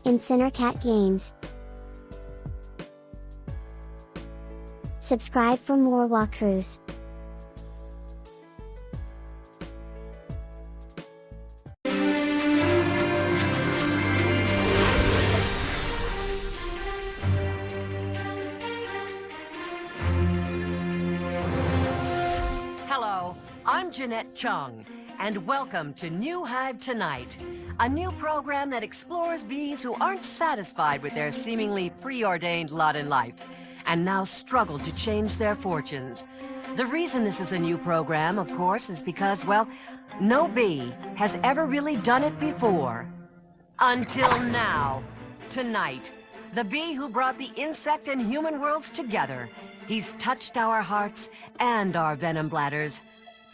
in Cat Games. Subscribe for more walkthroughs. Hello, I'm Jeanette Chung, and welcome to New Hive Tonight, a new program that explores bees who aren't satisfied with their seemingly preordained lot in life, and now struggle to change their fortunes. The reason this is a new program, of course, is because, well, no bee has ever really done it before. Until now. Tonight, the bee who brought the insect and human worlds together. He's touched our hearts and our venom bladders.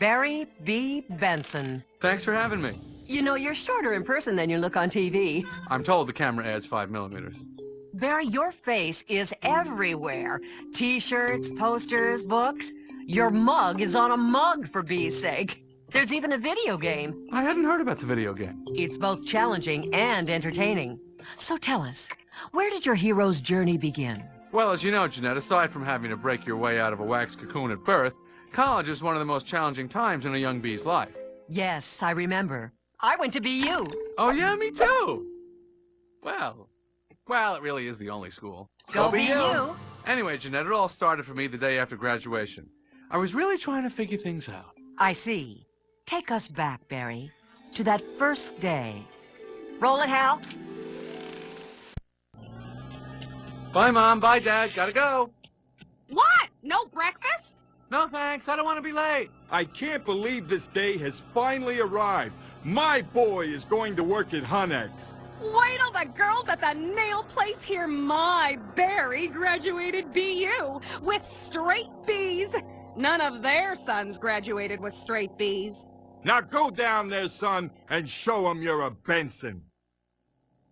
Barry B. Benson. Thanks for having me. You know, you're shorter in person than you look on TV. I'm told the camera adds 5 millimeters. Barry, your face is everywhere. T-shirts, posters, books. Your mug is on a mug, for bee's sake. There's even a video game. I hadn't heard about the video game. It's both challenging and entertaining. So tell us, where did your hero's journey begin? Well, as you know, Jeanette, aside from having to break your way out of a wax cocoon at birth, college is one of the most challenging times in a young bee's life. Yes, I remember. I went to BU. Oh, yeah, me too. Well, it really is the only school. Go BU. Anyway, Jeanette, it all started for me the day after graduation. I was really trying to figure things out. I see. Take us back, Barry, to that first day. Roll it, Hal. Bye, Mom. Bye, Dad. Gotta go. What? No breakfast? No, thanks. I don't want to be late. I can't believe this day has finally arrived. My boy is going to work at Honex. Wait till the girls at the nail place hear my Barry graduated BU with straight B's. None of their sons graduated with straight B's. Now go down there, son, and show him you're a Benson.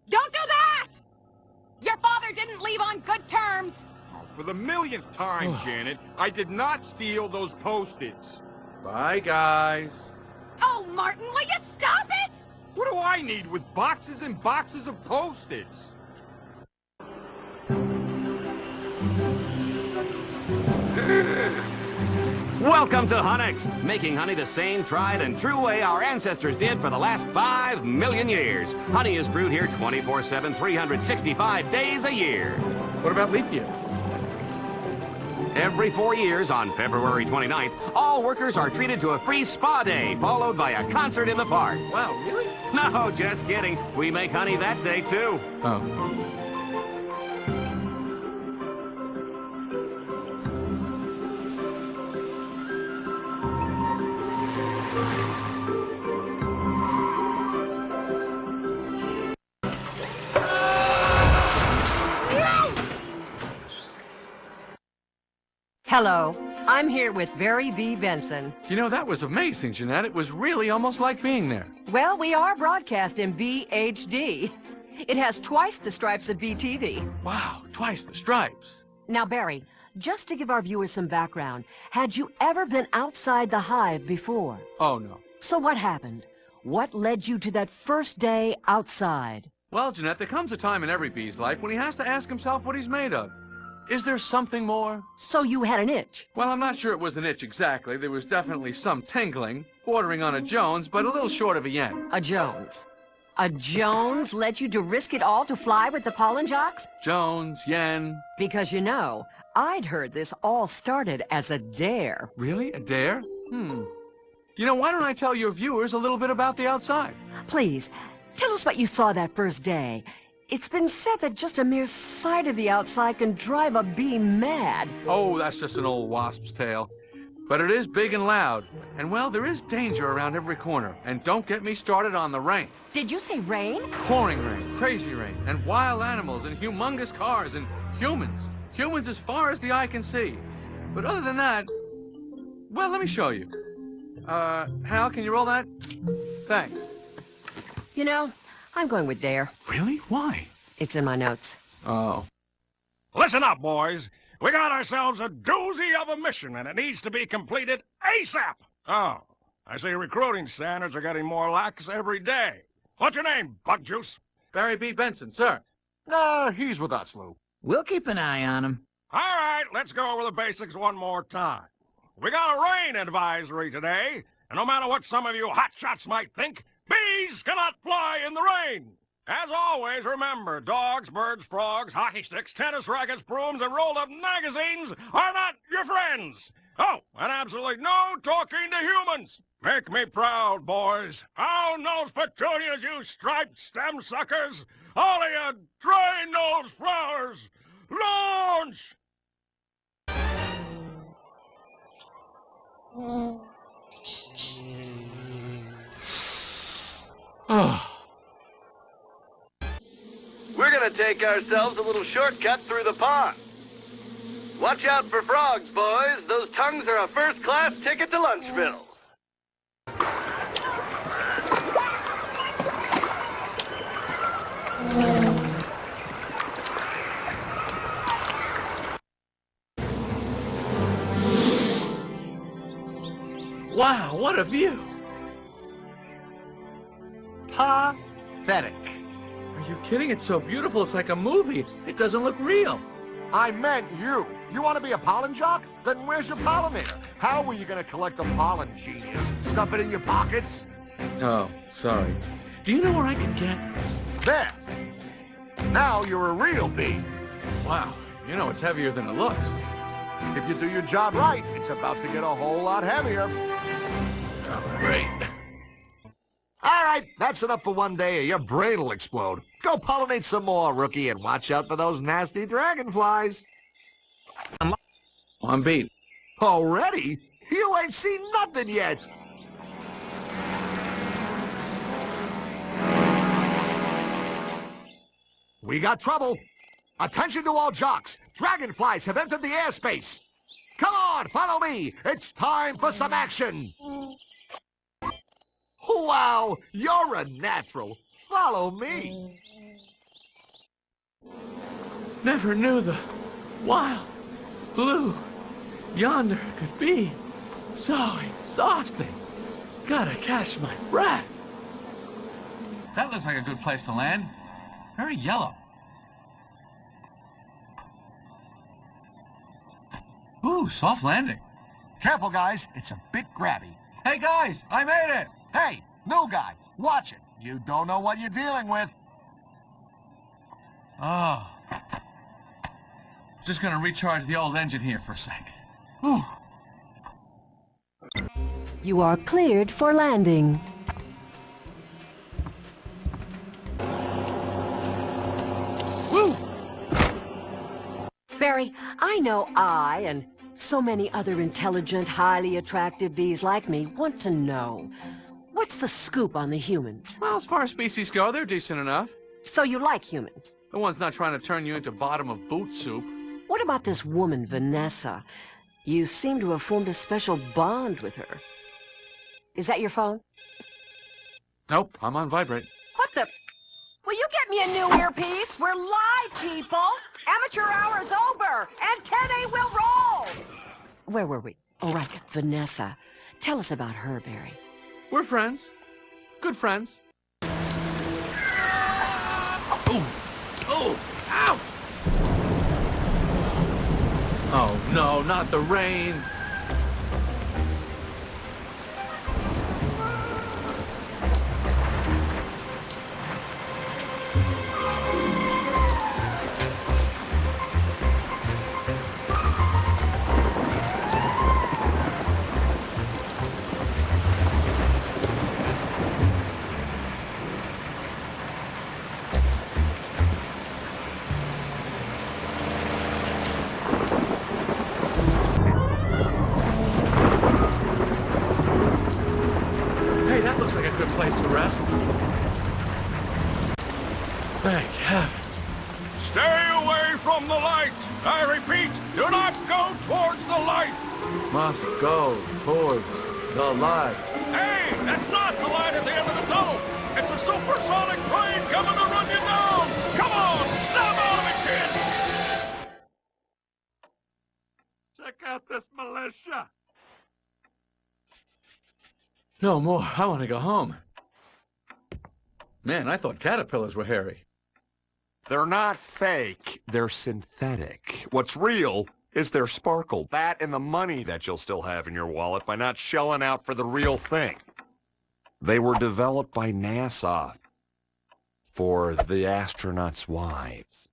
Don't do that! Your father didn't leave on good terms. For the millionth time, Janet, I did not steal those Post-its. Bye, guys. Oh, Martin, will you stop it? What do I need with boxes and boxes of Post-its? Welcome to Honex, making honey the same tried and true way our ancestors did for the last 5 million years. Honey is brewed here 24/7, 365 days a year. What about leap year? Every 4 years, on February 29th, all workers are treated to a free spa day, followed by a concert in the park. Wow, really? No, just kidding. We make honey that day, too. Oh. Hello, I'm here with Barry B. Benson. You know, that was amazing, Jeanette. It was really almost like being there. Well, we are broadcast in BHD. It has twice the stripes of BTV. Wow, twice the stripes. Now, Barry, just to give our viewers some background, had you ever been outside the hive before? Oh, no. So what happened? What led you to that first day outside? Well, Jeanette, there comes a time in every bee's life when he has to ask himself what he's made of. Is there something more? So you had an itch? Well, I'm not sure it was an itch exactly. There was definitely some tingling, bordering on a Jones, but a little short of a yen. A Jones. A Jones led you to risk it all to fly with the pollen jocks? Jones, yen. Because, you know, I'd heard this all started as a dare. Really? A dare? You know, why don't I tell your viewers a little bit about the outside? Please, tell us what you saw that first day. It's been said that just a mere sight of the outside can drive a bee mad. Oh, that's just an old wasp's tale. But it is big and loud. And, well, there is danger around every corner. And don't get me started on the rain. Did you say rain? Pouring rain, crazy rain, and wild animals, and humongous cars, and humans. Humans as far as the eye can see. But other than that, well, let me show you. Hal, can you roll that? Thanks. You know, I'm going with dare. Really? Why? It's in my notes. Oh. Listen up, boys. We got ourselves a doozy of a mission, and it needs to be completed ASAP. Oh, I see recruiting standards are getting more lax every day. What's your name, Bug Juice? Barry B. Benson, sir. He's with us, Lou. We'll keep an eye on him. All right, let's go over the basics one more time. We got a rain advisory today, and no matter what some of you hotshots might think, bees cannot fly in the rain. As always, remember, dogs, birds, frogs, hockey sticks, tennis rackets, brooms, and rolled-up magazines are not your friends. Oh, and absolutely no talking to humans. Make me proud, boys. Down those petunias, you striped stem suckers. All of you dry-nosed flowers. Launch! Oh. We're gonna take ourselves a little shortcut through the pond. Watch out for frogs, boys. Those tongues are a first-class ticket to Lunchville. Wow, what a view! Pathetic. Are you kidding? It's so beautiful, it's like a movie. It doesn't look real. I meant you. You want to be a pollen jock? Then where's your pollinator? How were you going to collect the pollen, genius? Stuff it in your pockets? Oh, sorry. Do you know where I can get? There. Now you're a real bee. Wow, you know it's heavier than it looks. If you do your job right, it's about to get a whole lot heavier. Oh, great. All right, that's enough for one day or your brain will explode. Go pollinate some more, rookie, and watch out for those nasty dragonflies. I'm beat. Already? You ain't seen nothing yet. We got trouble. Attention to all jocks. Dragonflies have entered the airspace. Come on, follow me. It's time for some action. Wow, you're a natural. Follow me. Never knew the wild blue yonder could be so exhausting. Gotta catch my breath. That looks like a good place to land. Very yellow. Ooh, soft landing. Careful, guys. It's a bit grabby. Hey guys, I made it! Hey, new guy, watch it. You don't know what you're dealing with. Oh. Just gonna recharge the old engine here for a sec. Whew. You are cleared for landing. Woo! Barry, I know I and so many other intelligent, highly attractive bees like me want to know, what's the scoop on the humans? Well, as far as species go, they're decent enough. So you like humans? The one's not trying to turn you into bottom of boot soup. What about this woman, Vanessa? You seem to have formed a special bond with her. Is that your phone? Nope, I'm on vibrate. What the? Will you get me a new earpiece? We're live, people! Amateur hour's over! And 10A will roll! Where were we? Oh, right, Vanessa. Tell us about her, Barry. We're friends. Good friends. Ooh! Oh! Ow! Oh, no, not the rain. Hey, that looks like a good place to rest. Thank heavens. Stay away from the light. I repeat, do not go towards the light. Must go towards the light. Hey, that's not the light at the end of the tunnel. It's a supersonic train coming to run you down. Come on, snap out of it, kid. Check out this militia. No more. I want to go home. Man, I thought caterpillars were hairy. They're not fake. They're synthetic. What's real is their sparkle. That and the money that you'll still have in your wallet by not shelling out for the real thing. They were developed by NASA for the astronauts' wives.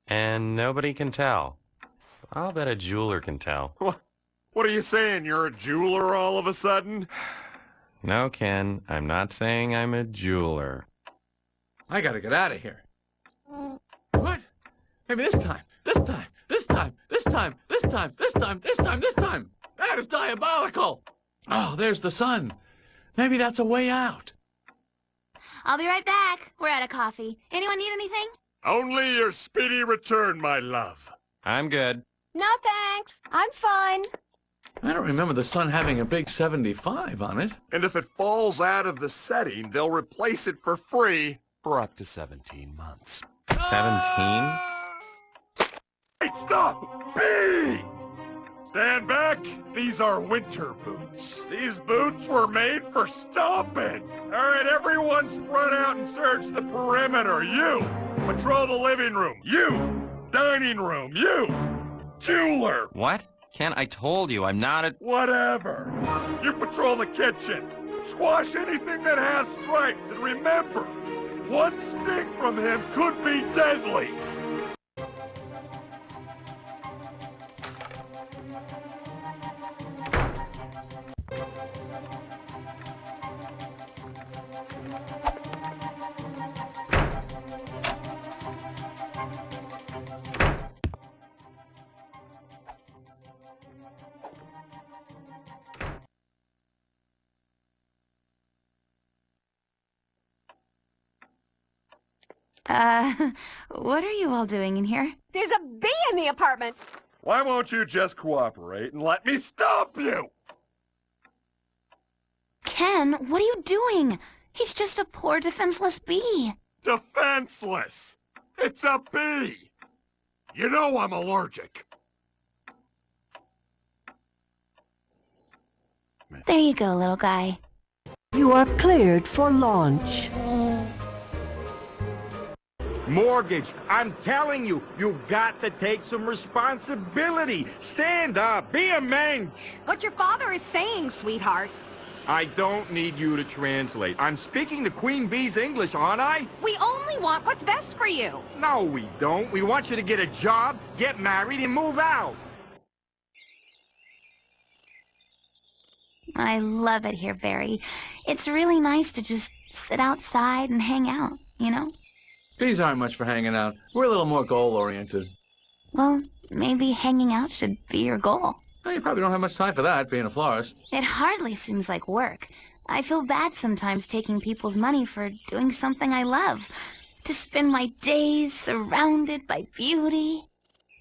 And nobody can tell. I'll bet a jeweler can tell. What are you saying? You're a jeweler all of a sudden? No, Ken, I'm not saying I'm a jeweler. I gotta get out of here. What? Maybe this time. This time. This time. This time. This time. This time. This time. This time. That is diabolical. Oh, there's the sun. Maybe that's a way out. I'll be right back. We're out of coffee. Anyone need anything? Only your speedy return, my love. I'm good. No, thanks. I'm fine. I don't remember the sun having a big 75 on it. And if it falls out of the setting, they'll replace it for free for up to 17 months. 17? Hey, stop! Bee! Stand back. These are winter boots. These boots were made for stomping. All right, everyone spread out and search the perimeter. You, patrol the living room. You, dining room. You, jeweler. What? Ken, I told you, I'm not a... Whatever. You patrol the kitchen. Squash anything that has stripes. And remember, one sting from him could be deadly. What are you all doing in here? There's a bee in the apartment. Why won't you just cooperate and let me stop you? Ken, what are you doing? He's just a poor defenseless bee. Defenseless. It's a bee. You know I'm allergic. There you go, little guy. You are cleared for launch. Mortgage, I'm telling you, you've got to take some responsibility. Stand up, be a mensch. What your father is saying, sweetheart. I don't need you to translate. I'm speaking the Queen Bee's English, aren't I? We only want what's best for you. No, we don't. We want you to get a job, get married, and move out. I love it here, Barry. It's really nice to just sit outside and hang out, you know? Bees aren't much for hanging out. We're a little more goal-oriented. Well, maybe hanging out should be your goal. Well, you probably don't have much time for that, being a florist. It hardly seems like work. I feel bad sometimes taking people's money for doing something I love. To spend my days surrounded by beauty.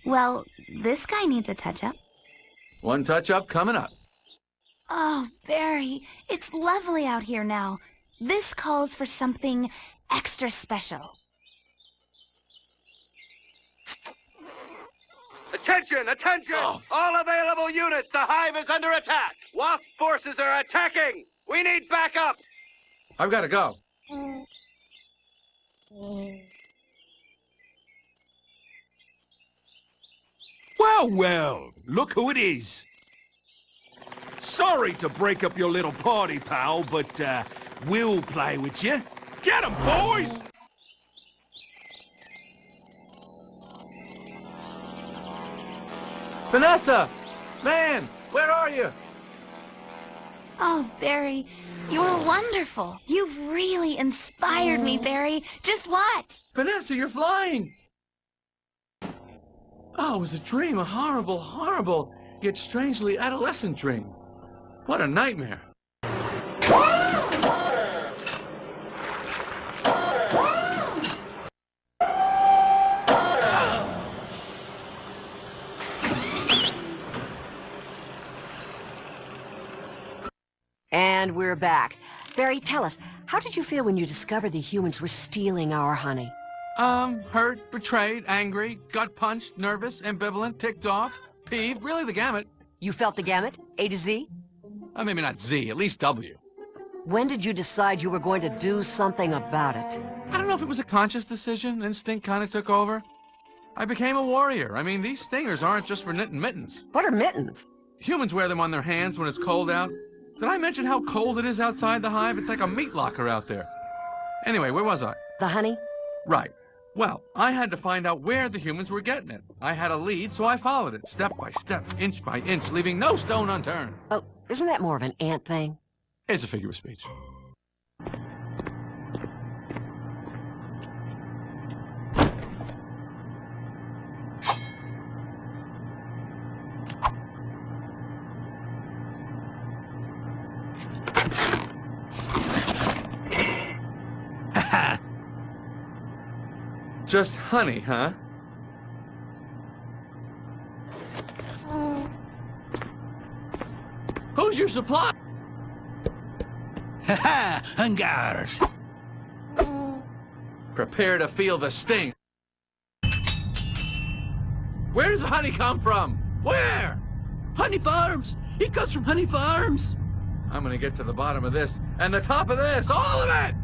Well, this guy needs a touch-up. One touch-up coming up. Oh, Barry, it's lovely out here now. This calls for something extra special. Attention, attention! All available units, the hive is under attack! Wasp forces are attacking! We need backup! I've got to go. Well, look who it is. Sorry to break up your little party, pal, but we'll play with you. Get 'em, boys! Vanessa! Man, where are you? Oh, Barry, you were wonderful. You've really inspired me, Barry. Just watch. Vanessa, you're flying! Oh, it was a dream, a horrible, horrible, yet strangely adolescent dream. What a nightmare. And we're back. Barry, tell us, how did you feel when you discovered the humans were stealing our honey? Hurt, betrayed, angry, gut punched, nervous, ambivalent, ticked off, peeved, really the gamut. You felt the gamut, A to Z? Maybe not Z, at least W. When did you decide you were going to do something about it? I don't know if it was a conscious decision. Instinct kind of took over. I became a warrior. I mean, these stingers aren't just for knitting mittens. What are mittens? Humans wear them on their hands when it's cold out. Did I mention how cold it is outside the hive? It's like a meat locker out there. Anyway, where was I? The honey? Right. Well, I had to find out where the humans were getting it. I had a lead, so I followed it, step by step, inch by inch, leaving no stone unturned. Oh, isn't that more of an ant thing? It's a figure of speech. Just honey, huh? Who's your supply? Ha-ha! Hungars! Prepare to feel the sting. Where does the honey come from? Where? Honey Farms! He comes from Honey Farms! I'm gonna get to the bottom of this, and the top of this, all of it!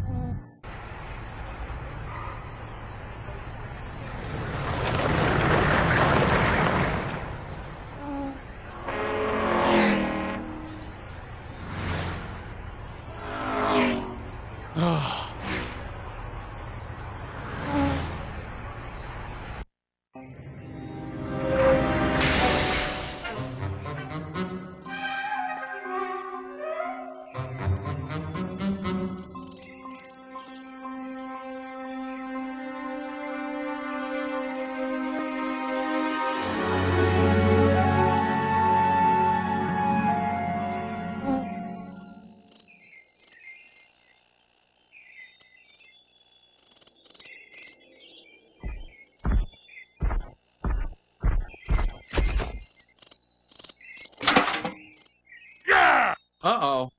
Uh-oh.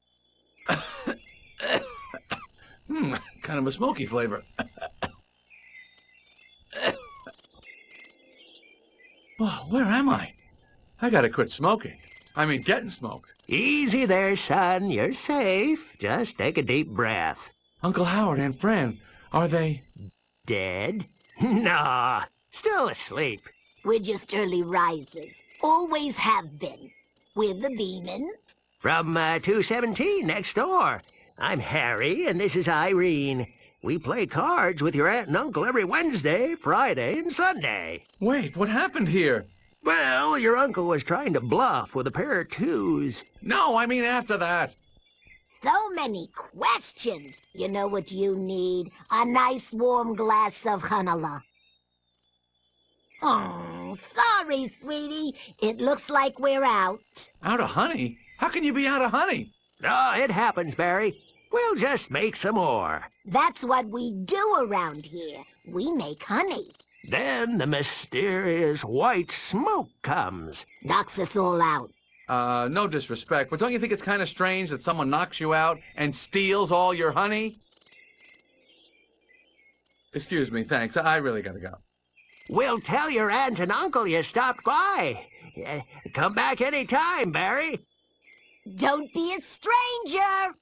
Kind of a smoky flavor. Oh, where am I? I gotta quit smoking. I mean, getting smoked. Easy there, son. You're safe. Just take a deep breath. Uncle Howard and Fran, are they... Dead? Nah, still asleep. We're just early risers. Always have been. We're the Beemans. From 217 next door. I'm Harry, and this is Irene. We play cards with your aunt and uncle every Wednesday, Friday, and Sunday. Wait, what happened here? Well, your uncle was trying to bluff with a pair of twos. No, I mean after that. So many questions. You know what you need? A nice warm glass of Hanala. Oh, sorry, sweetie. It looks like we're out. Out of honey? How can you be out of honey? Oh, it happens, Barry. We'll just make some more. That's what we do around here. We make honey. Then the mysterious white smoke comes. Knocks us all out. No disrespect, but don't you think it's kind of strange that someone knocks you out and steals all your honey? Excuse me, thanks. I really gotta go. We'll tell your aunt and uncle you stopped by. Come back any time, Barry. Don't be a stranger!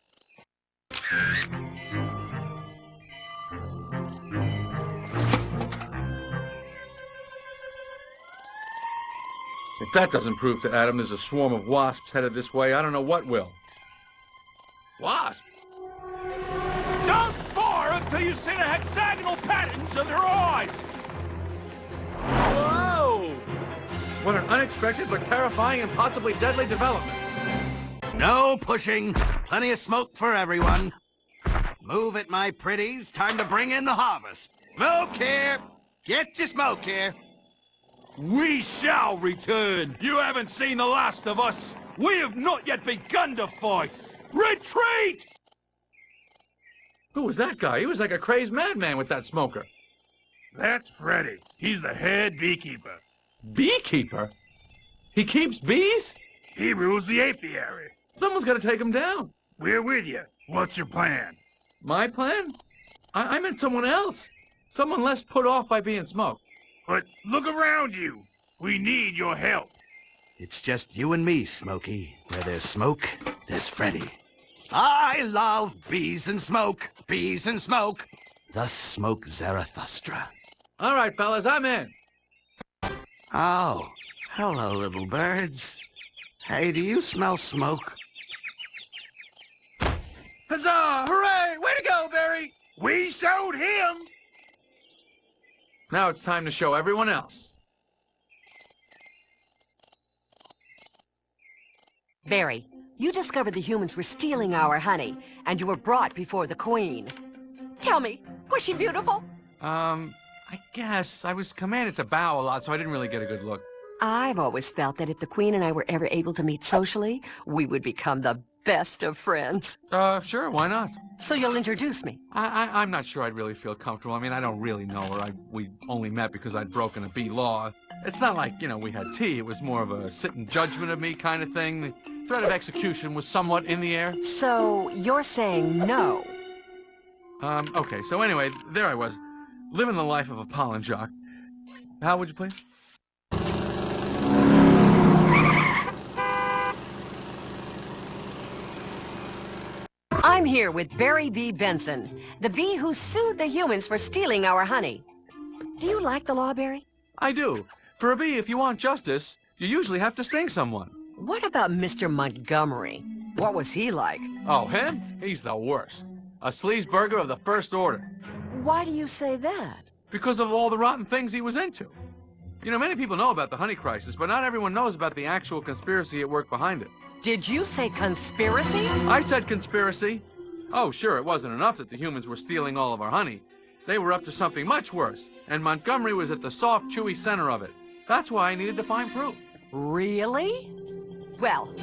If that doesn't prove to Adam there's a swarm of wasps headed this way, I don't know what will. Wasp? Don't fire until you see the hexagonal patterns of their eyes! Whoa! What an unexpected but terrifying and possibly deadly development. No pushing. Plenty of smoke for everyone. Move it, my pretties. Time to bring in the harvest. Smoke here. Get your smoke here. We shall return! You haven't seen the last of us! We have not yet begun to fight! Retreat! Who was that guy? He was like a crazed madman with that smoker. That's Freddy. He's the head beekeeper. Beekeeper? He keeps bees? He rules the apiary. Someone's got to take him down. We're with you. What's your plan? My plan? I meant someone else. Someone less put off by being smoked. But look around you. We need your help. It's just you and me, Smokey. Where there's smoke, there's Freddy. I love bees and smoke, bees and smoke. The smoke Zarathustra. All right, fellas, I'm in. Oh, hello, little birds. Hey, do you smell smoke? Huzzah! Hooray! Way to go, Barry! We showed him. Now it's time to show everyone else. Barry, you discovered the humans were stealing our honey, and you were brought before the Queen. Tell me, was she beautiful? I guess. I was commanded to bow a lot, so I didn't really get a good look. I've always felt that if the Queen and I were ever able to meet socially, we would become the best of friends. Sure, why not? So you'll introduce me? I'm not sure I'd really feel comfortable. I mean, I don't really know her. We only met because I'd broken a bee law. It's not like, we had tea. It was more of a sit in judgment of me kind of thing. The threat of execution was somewhat in the air. So you're saying no? Okay, so anyway, there I was, living the life of a pollen jock. Hal, would you please? I'm here with Barry B. Benson, the bee who sued the humans for stealing our honey. Do you like the law, Barry? I do. For a bee, if you want justice, you usually have to sting someone. What about Mr. Montgomery? What was he like? Oh, him? He's the worst. A sleazeburger of the first order. Why do you say that? Because of all the rotten things he was into. Many people know about the honey crisis, but not everyone knows about the actual conspiracy at work behind it. Did you say conspiracy? I said conspiracy. Oh, sure, it wasn't enough that the humans were stealing all of our honey. They were up to something much worse, and Montgomery was at the soft, chewy center of it. That's why I needed to find proof. Really? Well,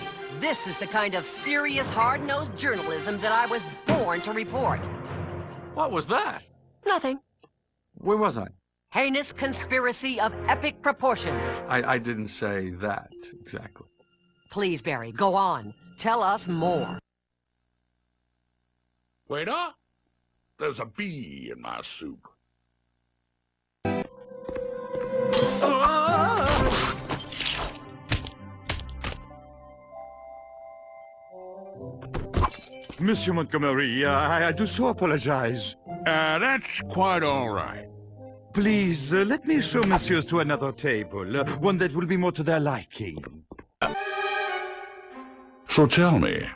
this is the kind of serious, hard-nosed journalism that I was born to report. What was that? Nothing. Where was I? Heinous conspiracy of epic proportions. I didn't say that exactly. Please, Barry, go on. Tell us more. Waiter, there's a bee in my soup. Monsieur Montgomery, I do so apologize. That's quite all right. Please, let me show messieurs to another table, one that will be more to their liking. So tell me,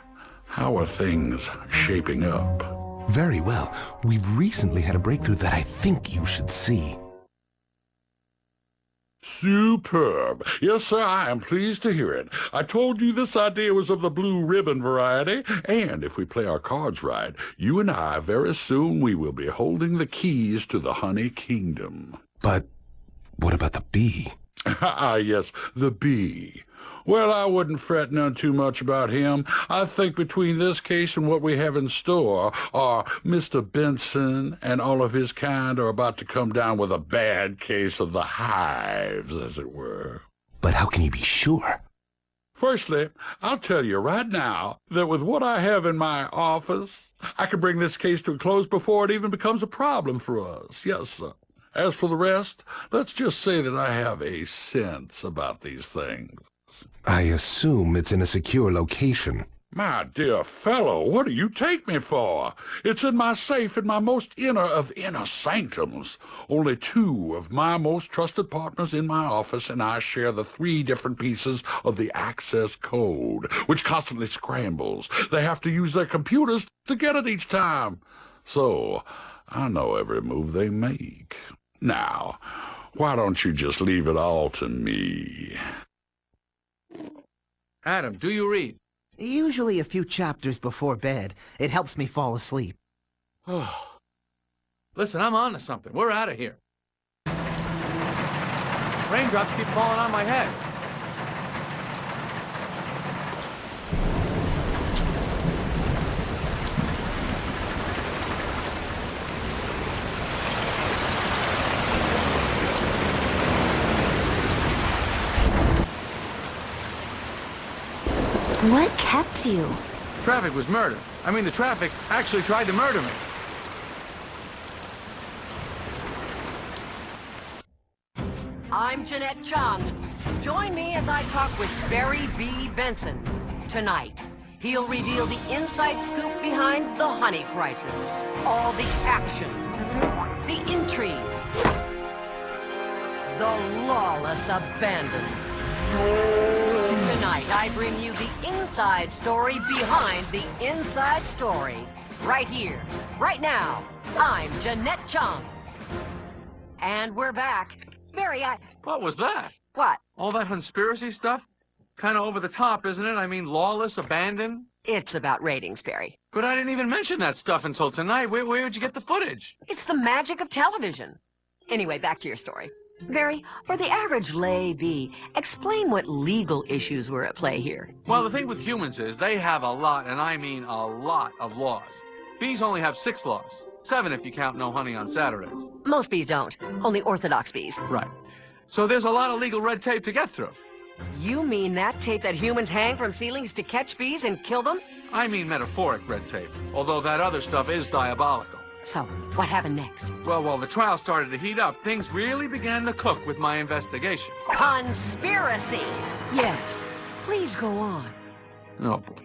how are things shaping up? Very well. We've recently had a breakthrough that I think you should see. Superb. Yes, sir, I am pleased to hear it. I told you this idea was of the blue ribbon variety, and if we play our cards right, you and I, very soon, we will be holding the keys to the honey kingdom. But what about the bee? Ah, yes, the bee. Well, I wouldn't fret none too much about him. I think between this case and what we have in store, Mr. Benson and all of his kind are about to come down with a bad case of the hives, as it were. But how can you be sure? Firstly, I'll tell you right now that with what I have in my office, I can bring this case to a close before it even becomes a problem for us. Yes, sir. As for the rest, let's just say that I have a sense about these things. I assume it's in a secure location. My dear fellow, what do you take me for? It's in my safe in my most inner of inner sanctums. Only two of my most trusted partners in my office and I share the 3 different pieces of the access code, which constantly scrambles. They have to use their computers to get it each time. So, I know every move they make. Now, why don't you just leave it all to me? Adam, do you read? Usually a few chapters before bed. It helps me fall asleep. Listen, I'm on to something. We're out of here. Raindrops keep falling on my head. What kept you? Traffic was murder. I mean, the traffic actually tried to murder me. I'm Jeanette Chung. Join me as I talk with Barry B. Benson. Tonight, He'll reveal the inside scoop behind the honey crisis. All the action, the intrigue, the lawless abandon. Tonight, I bring you the inside story behind the inside story. Right here, right now. I'm Jeanette Chung. And we're back. Barry, What was that? What? All that conspiracy stuff? Kind of over the top, isn't it? I mean, lawless, abandoned? It's about ratings, Barry. But I didn't even mention that stuff until tonight. Where'd you get the footage? It's the magic of television. Anyway, back to your story. Barry, for the average lay bee, explain what legal issues were at play here. Well, the thing with humans is they have a lot, and I mean a lot, of laws. Bees only have 6 laws. 7 if you count no honey on Saturdays. Most bees don't. Only orthodox bees. Right. So there's a lot of legal red tape to get through. You mean that tape that humans hang from ceilings to catch bees and kill them? I mean metaphoric red tape, although that other stuff is diabolical. So, what happened next? Well, while the trial started to heat up, things really began to cook with my investigation. Conspiracy! Yes. Please go on. Oh, boy.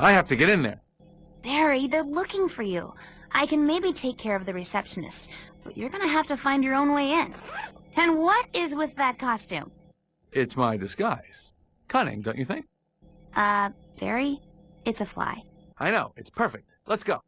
I have to get in there. Barry, they're looking for you. I can maybe take care of the receptionist, but you're gonna have to find your own way in. And what is with that costume? It's my disguise. Cunning, don't you think? Barry, it's a fly. I know. It's perfect. Let's go.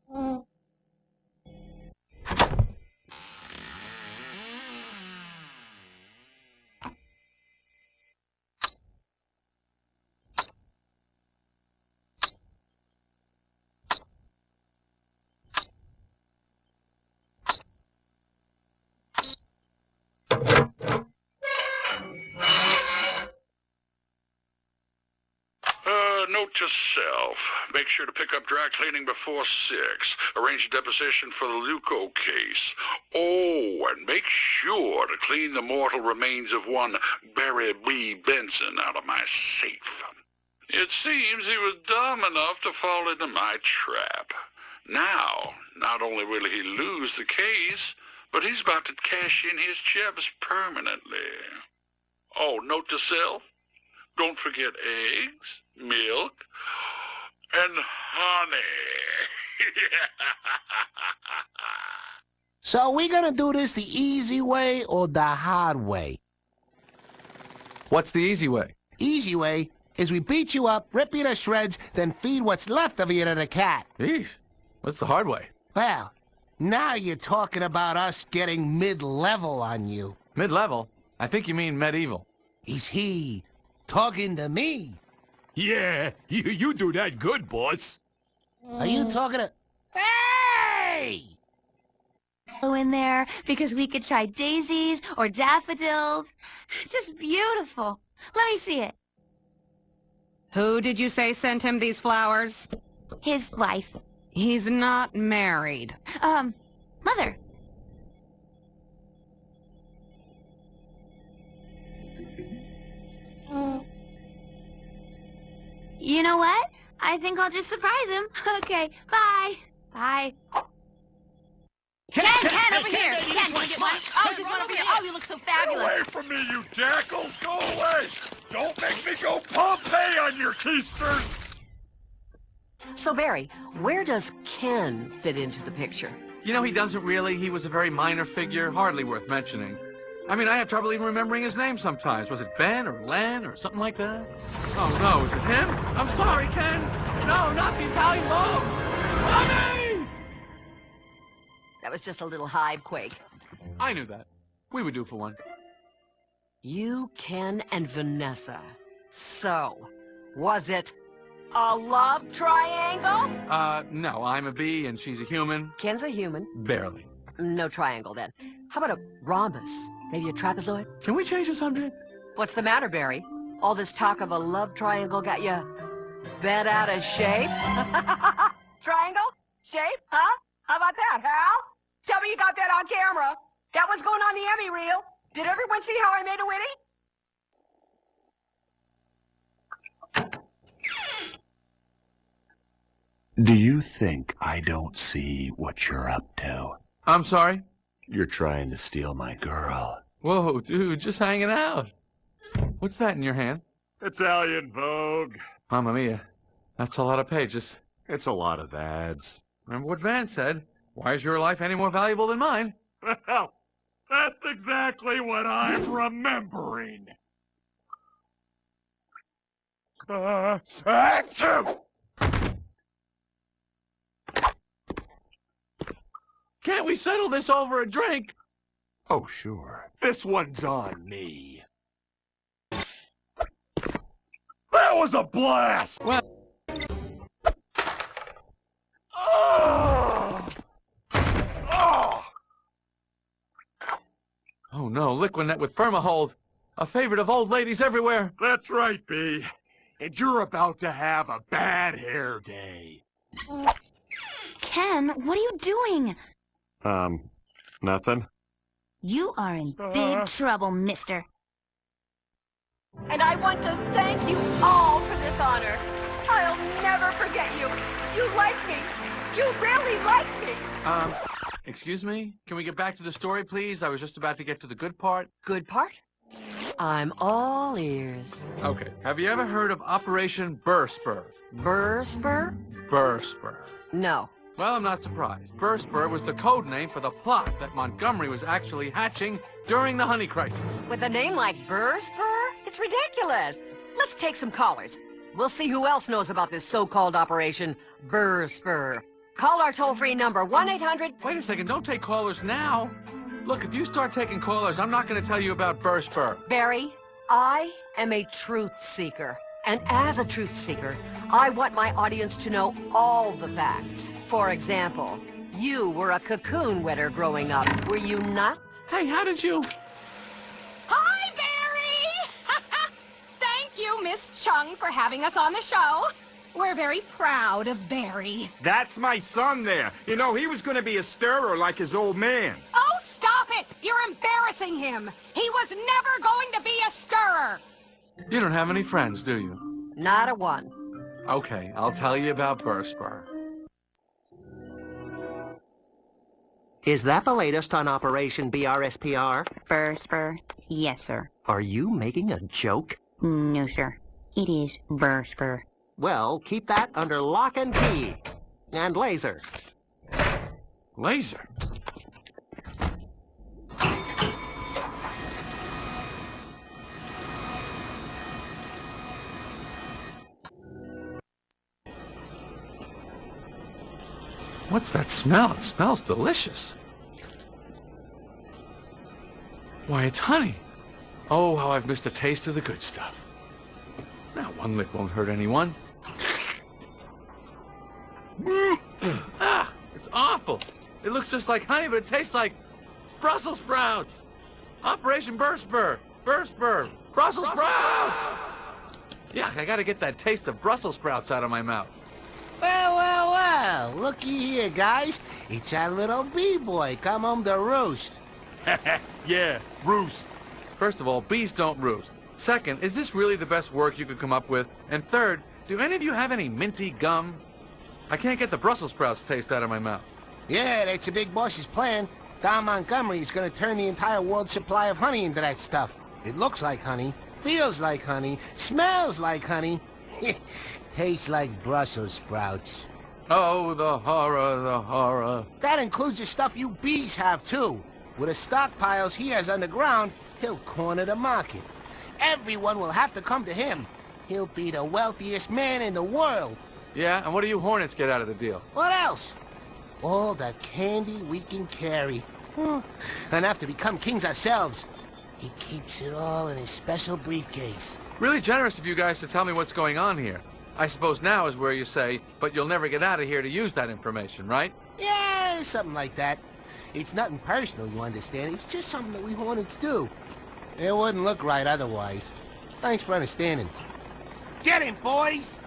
Note to self. Make sure to pick up dry cleaning before 6. Arrange a deposition for the Leuco case. Oh, and make sure to clean the mortal remains of one Barry B. Benson out of my safe. It seems he was dumb enough to fall into my trap. Now, not only will he lose the case, but he's about to cash in his chips permanently. Oh, note to self. Don't forget eggs, milk, and honey. So we gonna do this the easy way or the hard way? What's the easy way? Easy way is we beat you up, rip you to shreds, then feed what's left of you to the cat. Eesh. What's the hard way? Well, now you're talking about us getting mid-level on you. Mid-level? I think you mean medieval. Is he talking to me? Yeah, you do that good, boss. Are you talking to... Hey! Go in there because we could try daisies or daffodils. Just beautiful. Let me see it. Who did you say sent him these flowers? His wife. He's not married. Mother. You know what? I think I'll just surprise him. Okay, bye. Bye. Ken, over here. Ken, want to get one? Oh, just one over here. Oh, you look so fabulous. Get away from me, you jackals! Go away! Don't make me go Pompeii on your keisters! So, Barry, where does Ken fit into the picture? You know, he doesn't really. He was a very minor figure, hardly worth mentioning. I mean, I have trouble even remembering his name sometimes. Was it Ben or Len or something like that? Oh, no, is it him? I'm sorry, Ken. No, not the Italian mob. Mommy! That was just a little hive quake. I knew that. We would do for one. You, Ken, and Vanessa. So, was it a love triangle? No, I'm a bee and she's a human. Ken's a human. Barely. No triangle, then. How about a rhombus? Maybe a trapezoid? Can we change the subject? What's the matter, Barry? All this talk of a love triangle got you bent out of shape? Triangle? Shape? Huh? How about that, Hal? Tell me you got that on camera. That one's going on the Emmy reel. Did everyone see how I made a Do you think I don't see what you're up to? I'm sorry? You're trying to steal my girl. Whoa, dude, just hanging out. What's that in your hand? Italian Vogue. Mamma mia. That's a lot of pages. It's a lot of ads. Remember what Van said. Why is your life any more valuable than mine? Well, that's exactly what I'm remembering. Action! Can't we settle this over a drink? Oh, sure. This one's on me. That was a blast! Well... Oh! Oh! Oh no, Liquid with Permahold. A favorite of old ladies everywhere. That's right, B. And you're about to have a bad hair day. Ken, what are you doing? Nothing. You are in big trouble, mister. And I want to thank you all for this honor. I'll never forget you. You like me. You really like me. Excuse me? Can we get back to the story, please? I was just about to get to the good part. Good part? I'm all ears. Okay. Have you ever heard of Operation Burper? Burper? Burper. No. Well, I'm not surprised. Burper was the code name for the plot that Montgomery was actually hatching during the honey crisis. With a name like Burper? It's ridiculous. Let's take some callers. We'll see who else knows about this so-called Operation Burper. Call our toll-free number, 1-800... Wait a second, don't take callers now. Look, if you start taking callers, I'm not going to tell you about Burper. Barry, I am a truth seeker. And as a truth seeker, I want my audience to know all the facts. For example, you were a cocoon wetter growing up, were you not? Hey, how did you... Hi, Barry! Thank you, Miss Chung, for having us on the show. We're very proud of Barry. That's my son there. You know, he was going to be a stirrer like his old man. Oh, stop it! You're embarrassing him. He was never going to be a stirrer. You don't have any friends, do you? Not a one. Okay, I'll tell you about Burper. Is that the latest on Operation BRSPR? Burper. Yes, sir. Are you making a joke? No, sir. It is Burper. Well, keep that under lock and key. And laser. Laser? What's that smell? It smells delicious. Why, it's honey. Oh, how I've missed a taste of the good stuff. Now, one lick won't hurt anyone. Ah, it's awful. It looks just like honey, but it tastes like Brussels sprouts. Operation Burper. Brussels sprouts. Yuck, I gotta get that taste of Brussels sprouts out of my mouth. Well, looky here, guys. It's our little bee-boy come home to roost. Yeah, roost. First of all, bees don't roost. Second, is this really the best work you could come up with? And third, do any of you have any minty gum? I can't get the Brussels sprouts taste out of my mouth. Yeah, that's the big boss's plan. Don Montgomery's gonna turn the entire world's supply of honey into that stuff. It looks like honey, feels like honey, smells like honey. Tastes like Brussels sprouts. Oh, the horror, the horror. That includes the stuff you bees have, too. With the stockpiles he has underground, he'll corner the market. Everyone will have to come to him. He'll be the wealthiest man in the world. Yeah, and what do you hornets get out of the deal? What else? All the candy we can carry. Enough to become kings ourselves. He keeps it all in his special briefcase. Really generous of you guys to tell me what's going on here. I suppose now is where you say, but you'll never get out of here to use that information, right? Yeah, something like that. It's nothing personal, you understand. It's just something that we hornets do. It wouldn't look right otherwise. Thanks for understanding. Get him, boys!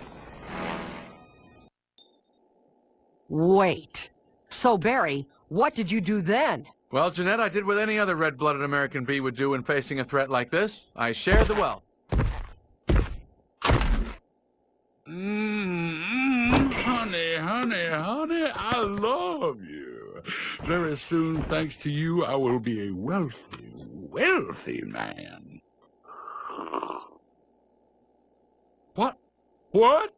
Wait. So, Barry, what did you do then? Well, Jeanette, I did what any other red-blooded American bee would do when facing a threat like this. I shared the wealth. Honey, honey, honey, I love you. Very soon, thanks to you, I will be a wealthy, wealthy man. What? What?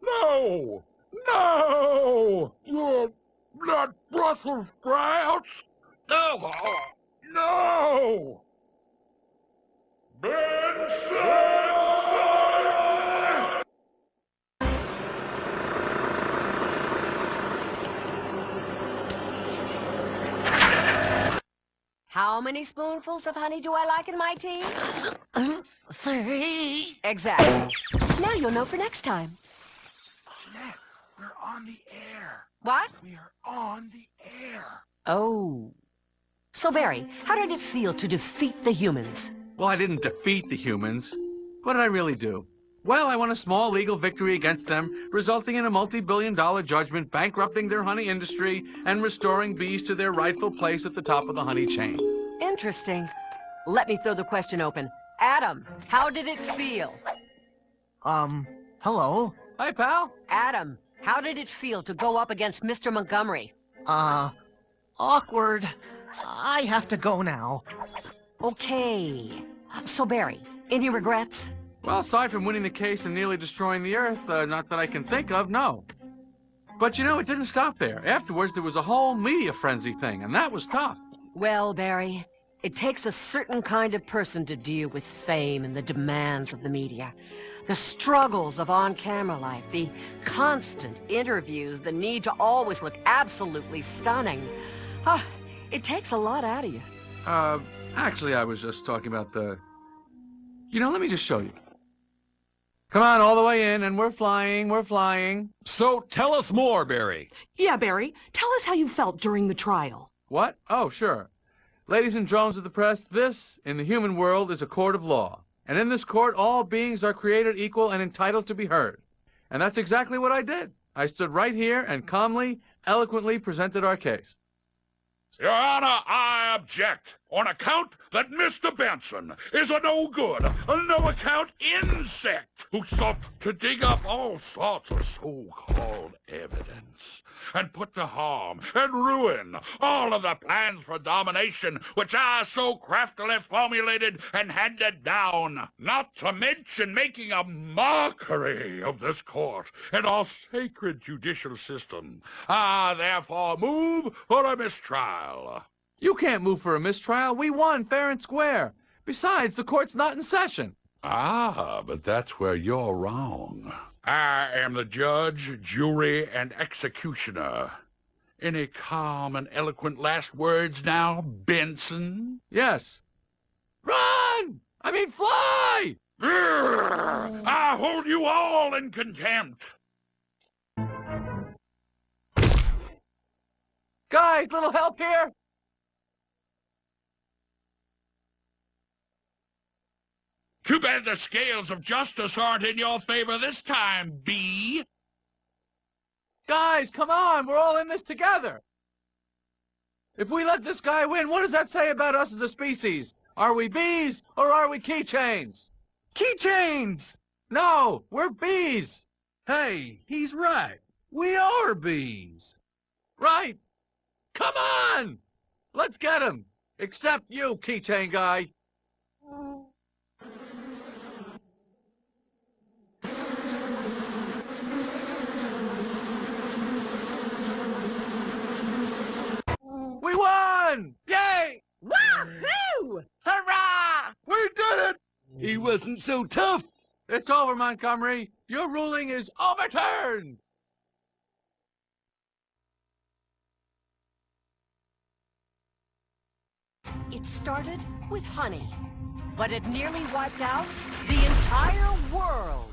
No! No! You're not Brussels sprouts! No! No! Benson! How many spoonfuls of honey do I like in my tea? 3. Exactly. Now you'll know for next time. Jeanette, we're on the air. What? We are on the air. Oh. So, Barry, how did it feel to defeat the humans? Well, I didn't defeat the humans. What did I really do? Well, I won a small legal victory against them, resulting in a multi-billion-dollar judgment bankrupting their honey industry and restoring bees to their rightful place at the top of the honey chain. Interesting. Let me throw the question open. Adam, how did it feel? Hello? Hi, pal. Adam, how did it feel to go up against Mr. Montgomery? Awkward. I have to go now. Okay. So, Barry, any regrets? Well, aside from winning the case and nearly destroying the Earth, not that I can think of, no. But you know, it didn't stop there. Afterwards, there was a whole media frenzy thing, and that was tough. Well, Barry, it takes a certain kind of person to deal with fame and the demands of the media. The struggles of on-camera life, the constant interviews, the need to always look absolutely stunning. It takes a lot out of you. Actually, I was just talking about the... You know, let me just show you. Come on, all the way in, and we're flying. So, tell us more, Barry. Yeah, Barry, tell us how you felt during the trial. What? Oh, sure. Ladies and drones of the press, this, in the human world, is a court of law. And in this court, all beings are created equal and entitled to be heard. And that's exactly what I did. I stood right here and calmly, eloquently presented our case. Your Honor, I object on account that Mr. Benson is a no-good, a no-account insect who sought to dig up all sorts of so-called evidence and put to harm and ruin all of the plans for domination which I so craftily formulated and handed down, not to mention making a mockery of this court and our sacred judicial system. I therefore move for a mistrial. You can't move for a mistrial. We won fair and square. Besides, the court's not in session. Ah, but that's where you're wrong. I am the judge, jury, and executioner. Any calm and eloquent last words now, Benson? Yes. Run! I mean, fly! Grrr! I hold you all in contempt. Guys, little help here? Too bad the scales of justice aren't in your favor this time, Bee. Guys, come on, we're all in this together. If we let this guy win, what does that say about us as a species? Are we bees or are we keychains? Keychains! No, we're bees. Hey, he's right. We are bees. Right. Come on! Let's get him. Except you, keychain guy. We won! Yay! Woohoo! Hurrah! We did it! He wasn't so tough. It's over, Montgomery. Your ruling is overturned! It started with honey, but it nearly wiped out the entire world.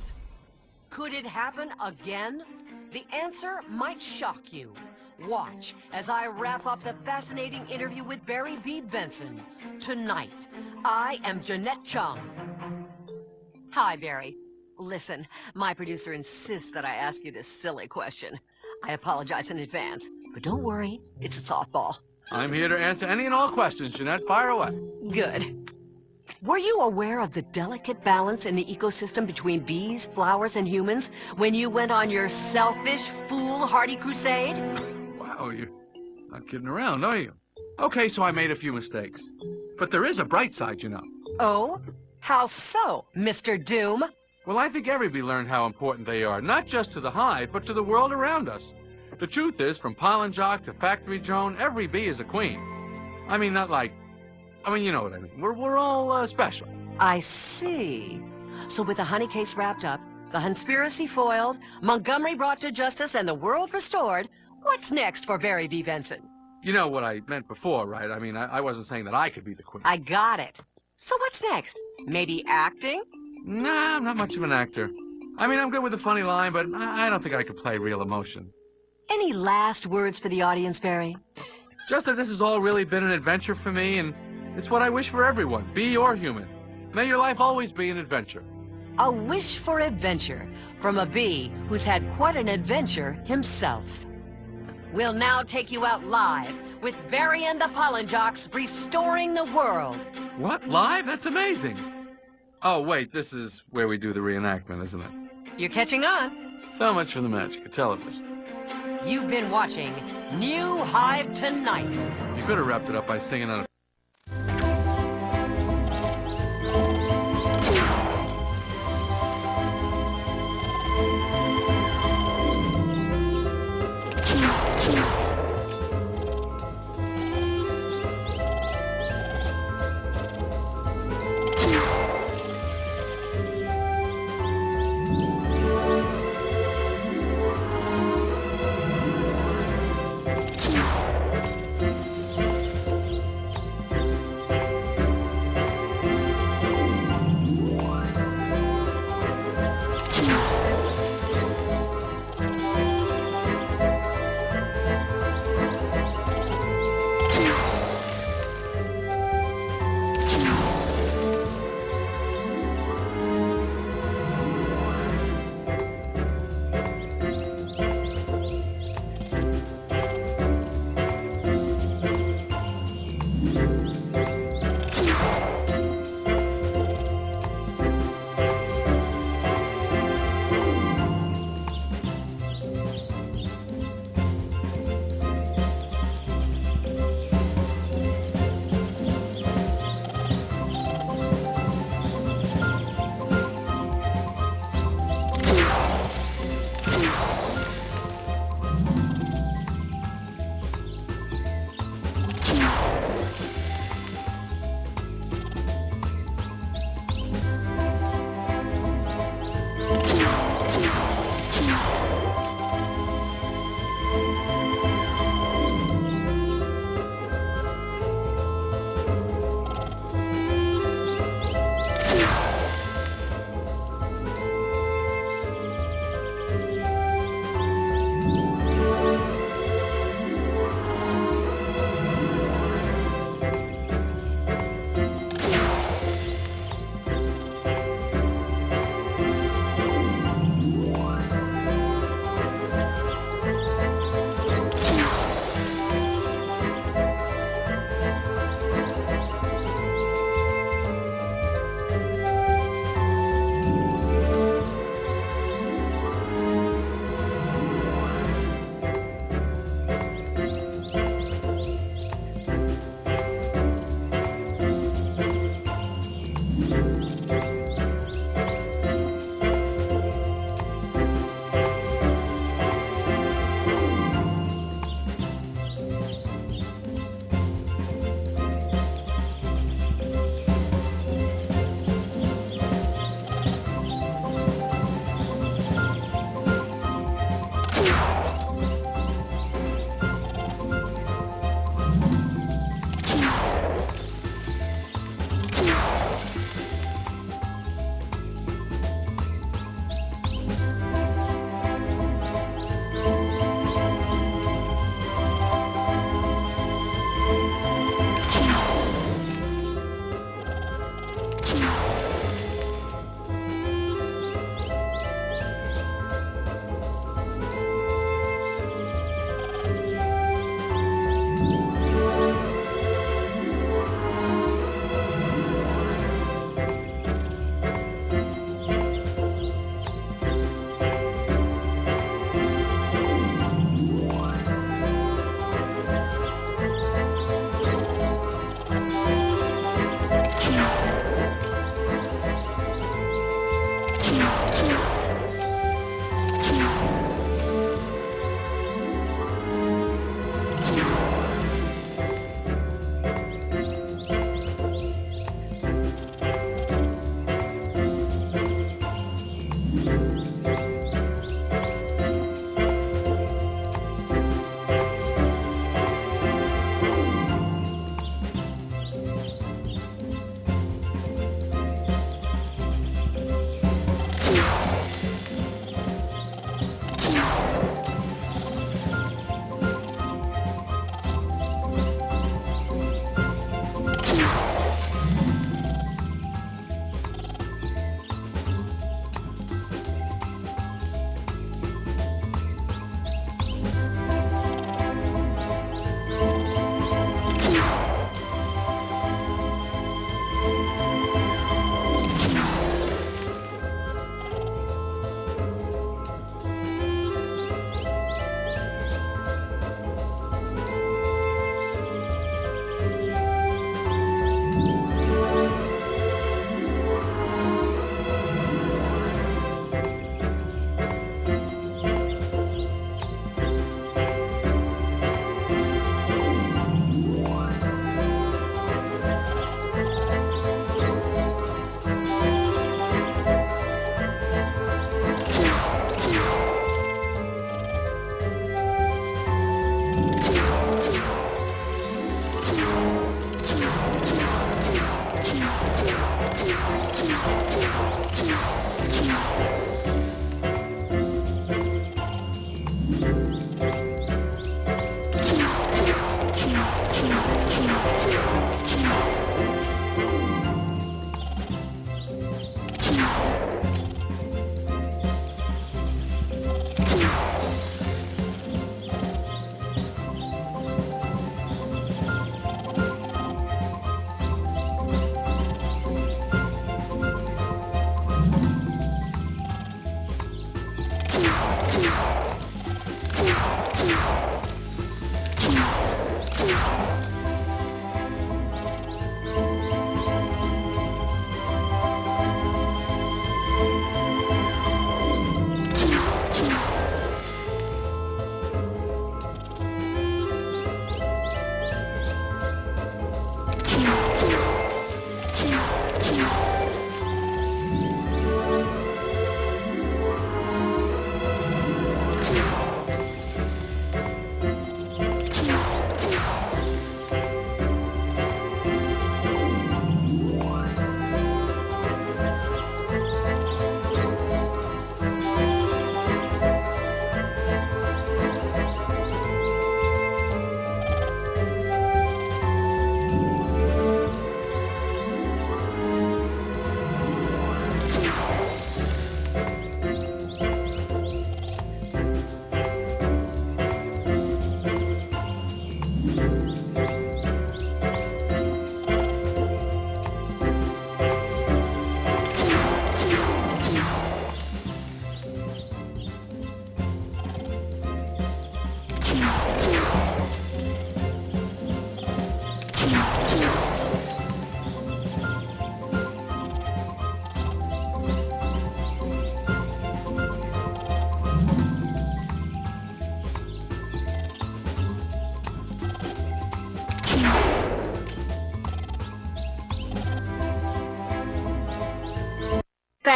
Could it happen again? The answer might shock you. Watch as I wrap up the fascinating interview with Barry B. Benson. Tonight, I am Jeanette Chung. Hi, Barry. Listen, my producer insists that I ask you this silly question. I apologize in advance, but don't worry, it's a softball. I'm here to answer any and all questions, Jeanette. Fire away. Good. Were you aware of the delicate balance in the ecosystem between bees, flowers, and humans when you went on your selfish, foolhardy crusade? Wow, you're not kidding around, are you? Okay, so I made a few mistakes. But there is a bright side, you know. Oh? How so, Mr. Doom? Well, I think every bee learned how important they are, not just to the hive, but to the world around us. The truth is, from pollen jock to factory drone, every bee is a queen. I mean, not like... I mean, you know what I mean. We're all special. I see. So with the honey case wrapped up, the conspiracy foiled, Montgomery brought to justice, and the world restored, what's next for Barry B. Benson? You know what I meant before, right? I mean, I wasn't saying that I could be the queen. I got it. So what's next? Maybe acting? Nah, I'm not much of an actor. I mean, I'm good with a funny line, but I don't think I could play real emotion. Any last words for the audience, Barry? Just that this has all really been an adventure for me, and it's what I wish for everyone, bee or human. May your life always be an adventure. A wish for adventure from a bee who's had quite an adventure himself. We'll now take you out live with Barry and the Pollen Jocks restoring the world. What? Live? That's amazing. Oh, wait, this is where we do the reenactment, isn't it? You're catching on. So much for the magic of television. You've been watching New Hive Tonight. You could have wrapped it up by singing on a...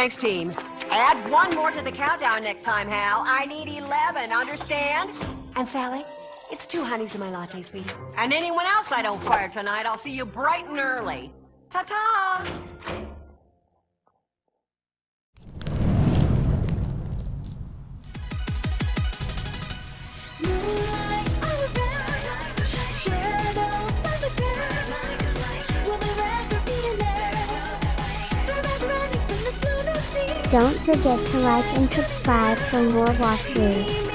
Thanks, team. Add one more to the countdown next time, Hal. I need 11, understand? And Sally, it's 2 honeys in my latte, sweetie. And anyone else I don't fire tonight, I'll see you bright and early. Ta-ta! Don't forget to like and subscribe for more walkthroughs.